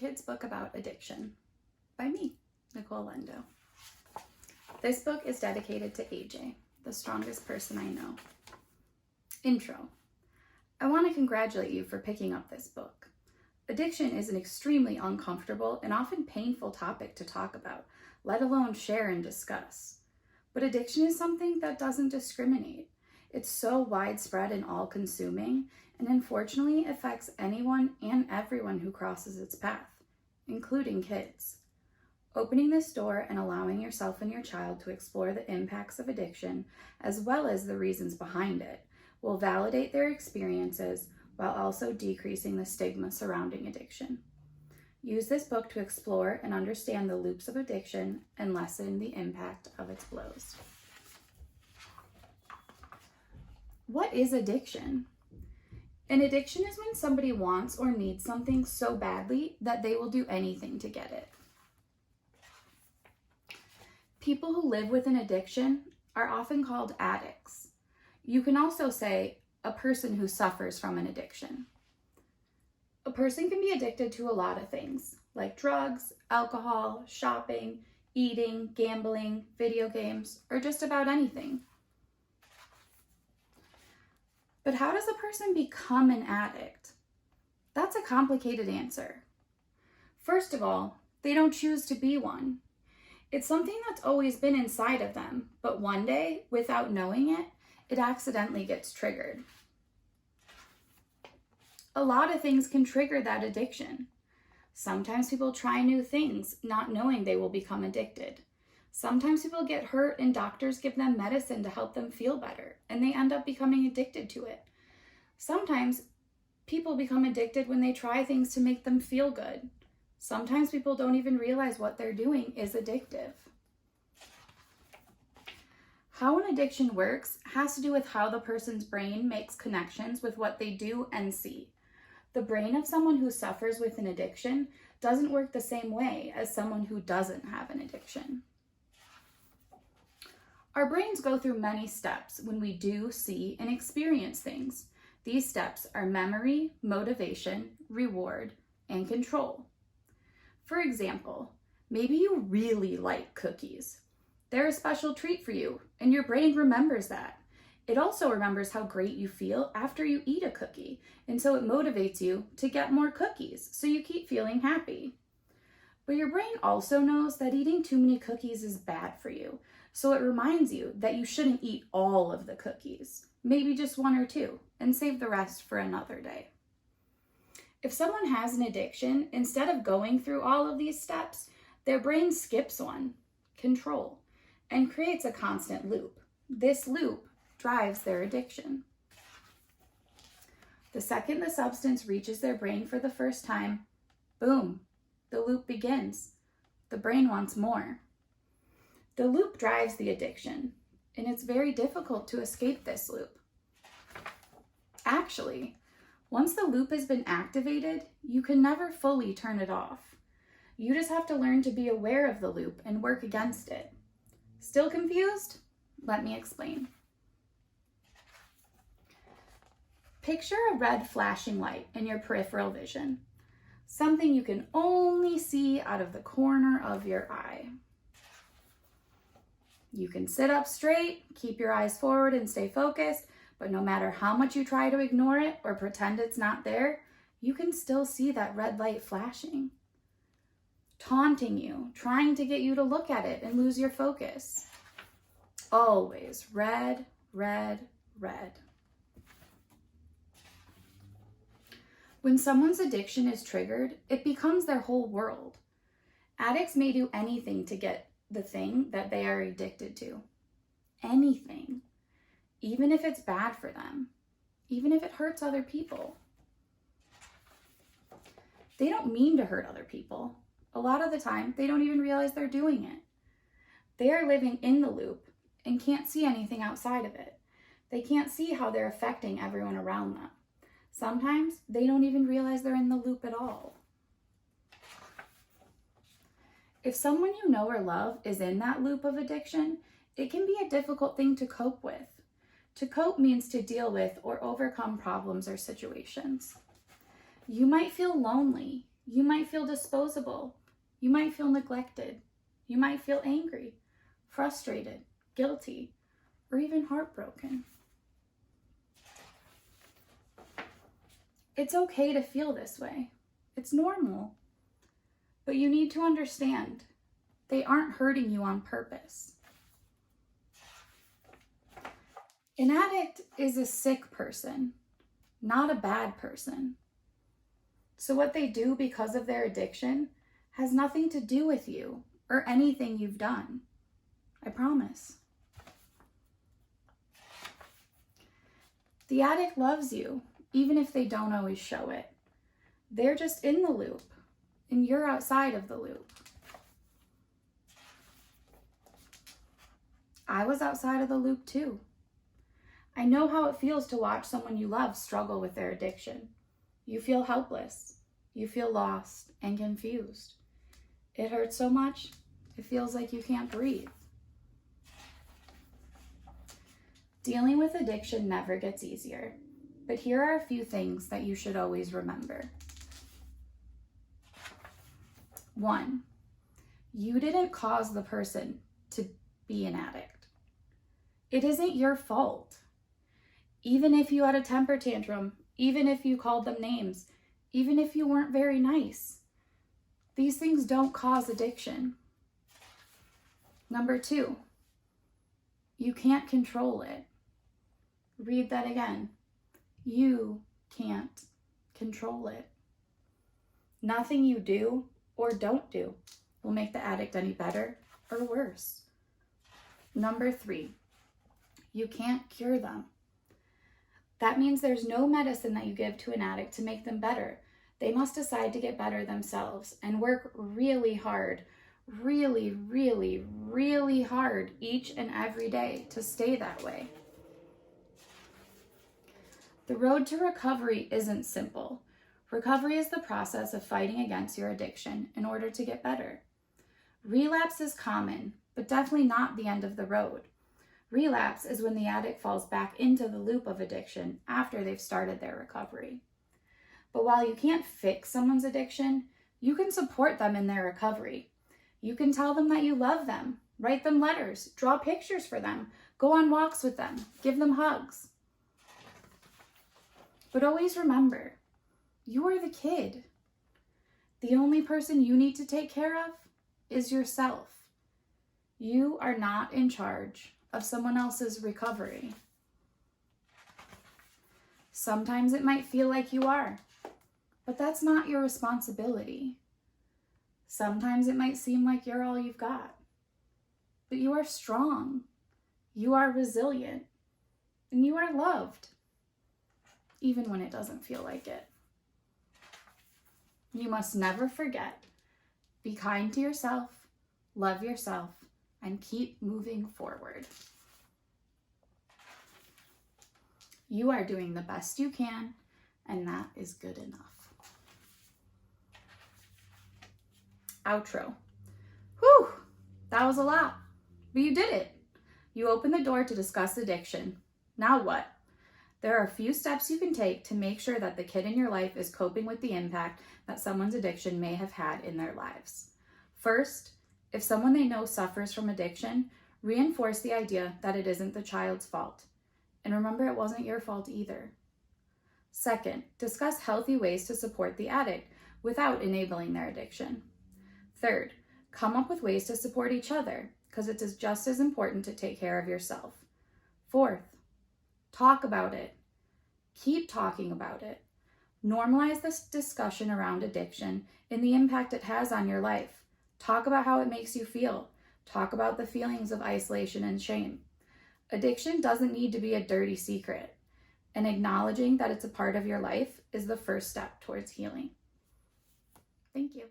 kids book about addiction by me, Nicole Lendo. This book is dedicated to AJ, the strongest person I know. Intro. I want to congratulate you for picking up this book. Addiction is an extremely uncomfortable and often painful topic to talk about, let alone share and discuss. But addiction is something that doesn't discriminate. It's so widespread and all-consuming, and unfortunately affects anyone and everyone who crosses its path, including kids. Opening this door and allowing yourself and your child to explore the impacts of addiction, as well as the reasons behind it, will validate their experiences while also decreasing the stigma surrounding addiction. Use this book to explore and understand the loops of addiction and lessen the impact of its blows. What is addiction? An addiction is when somebody wants or needs something so badly that they will do anything to get it. People who live with an addiction are often called addicts. You can also say a person who suffers from an addiction. A person can be addicted to a lot of things, like drugs, alcohol, shopping, eating, gambling, video games, or just about anything. But how does a person become an addict? That's a complicated answer. First of all, they don't choose to be one. It's something that's always been inside of them, but one day, without knowing it, it accidentally gets triggered. A lot of things can trigger that addiction. Sometimes people try new things, not knowing they will become addicted. Sometimes people get hurt and doctors give them medicine to help them feel better, and they end up becoming addicted to it. Sometimes people become addicted when they try things to make them feel good. Sometimes people don't even realize what they're doing is addictive. How an addiction works has to do with how the person's brain makes connections with what they do and see. The brain of someone who suffers with an addiction doesn't work the same way as someone who doesn't have an addiction. Our brains go through many steps when we do, see, and experience things. These steps are memory, motivation, reward, and control. For example, maybe you really like cookies. They're a special treat for you, and your brain remembers that. It also remembers how great you feel after you eat a cookie, and so it motivates you to get more cookies, so you keep feeling happy. But your brain also knows that eating too many cookies is bad for you, so it reminds you that you shouldn't eat all of the cookies, maybe just one or two, and save the rest for another day. If someone has an addiction, instead of going through all of these steps, their brain skips one, control, and creates a constant loop. This loop drives their addiction. The second the substance reaches their brain for the first time, boom, the loop begins. The brain wants more. The loop drives the addiction, and it's very difficult to escape this loop. Actually, once the loop has been activated, you can never fully turn it off. You just have to learn to be aware of the loop and work against it. Still confused? Let me explain. Picture a red flashing light in your peripheral vision, something you can only see out of the corner of your eye. You can sit up straight, keep your eyes forward and stay focused, but no matter how much you try to ignore it or pretend it's not there, you can still see that red light flashing, taunting you, trying to get you to look at it and lose your focus. Always red, red, red. When someone's addiction is triggered, it becomes their whole world. Addicts may do anything to get the thing that they are addicted to. Anything. Even if it's bad for them. Even if it hurts other people. They don't mean to hurt other people. A lot of the time, they don't even realize they're doing it. They are living in the loop and can't see anything outside of it. They can't see how they're affecting everyone around them. Sometimes they don't even realize they're in the loop at all. If someone you know or love is in that loop of addiction, it can be a difficult thing to cope with. To cope means to deal with or overcome problems or situations. You might feel lonely. You might feel disposable. You might feel neglected. You might feel angry, frustrated, guilty, or even heartbroken. It's okay to feel this way. It's normal. But you need to understand, they aren't hurting you on purpose. An addict is a sick person, not a bad person. So what they do because of their addiction has nothing to do with you or anything you've done. I promise. The addict loves you, even if they don't always show it. They're just in the loop, and you're outside of the loop. I was outside of the loop too. I know how it feels to watch someone you love struggle with their addiction. You feel helpless. You feel lost and confused. It hurts so much, it feels like you can't breathe. Dealing with addiction never gets easier, but here are a few things that you should always remember. 1, you didn't cause the person to be an addict. It isn't your fault. Even if you had a temper tantrum, even if you called them names, even if you weren't very nice, these things don't cause addiction. Number 2, you can't control it. Read that again. You can't control it. Nothing you do or don't do will make the addict any better or worse. Number 3, you can't cure them. That means there's no medicine that you give to an addict to make them better. They must decide to get better themselves and work really hard, really, really, really hard each and every day to stay that way. The road to recovery isn't simple. Recovery is the process of fighting against your addiction in order to get better. Relapse is common, but definitely not the end of the road. Relapse is when the addict falls back into the loop of addiction after they've started their recovery. But while you can't fix someone's addiction, you can support them in their recovery. You can tell them that you love them, write them letters, draw pictures for them, go on walks with them, give them hugs. But always remember, you are the kid. The only person you need to take care of is yourself. You are not in charge of someone else's recovery. Sometimes it might feel like you are, but that's not your responsibility. Sometimes it might seem like you're all you've got, but you are strong, you are resilient, and you are loved, even when it doesn't feel like it. You must never forget, be kind to yourself, love yourself, and keep moving forward. You are doing the best you can, and that is good enough. Outro. Whew, that was a lot, but you did it. You opened the door to discuss addiction. Now what? There are a few steps you can take to make sure that the kid in your life is coping with the impact that someone's addiction may have had in their lives. First, if someone they know suffers from addiction, reinforce the idea that it isn't the child's fault. And remember, it wasn't your fault either. Second, discuss healthy ways to support the addict without enabling their addiction. Third, come up with ways to support each other, because it is just as important to take care of yourself. Fourth, talk about it. Keep talking about it. Normalize this discussion around addiction and the impact it has on your life. Talk about how it makes you feel. Talk about the feelings of isolation and shame. Addiction doesn't need to be a dirty secret, and acknowledging that it's a part of your life is the first step towards healing. Thank you.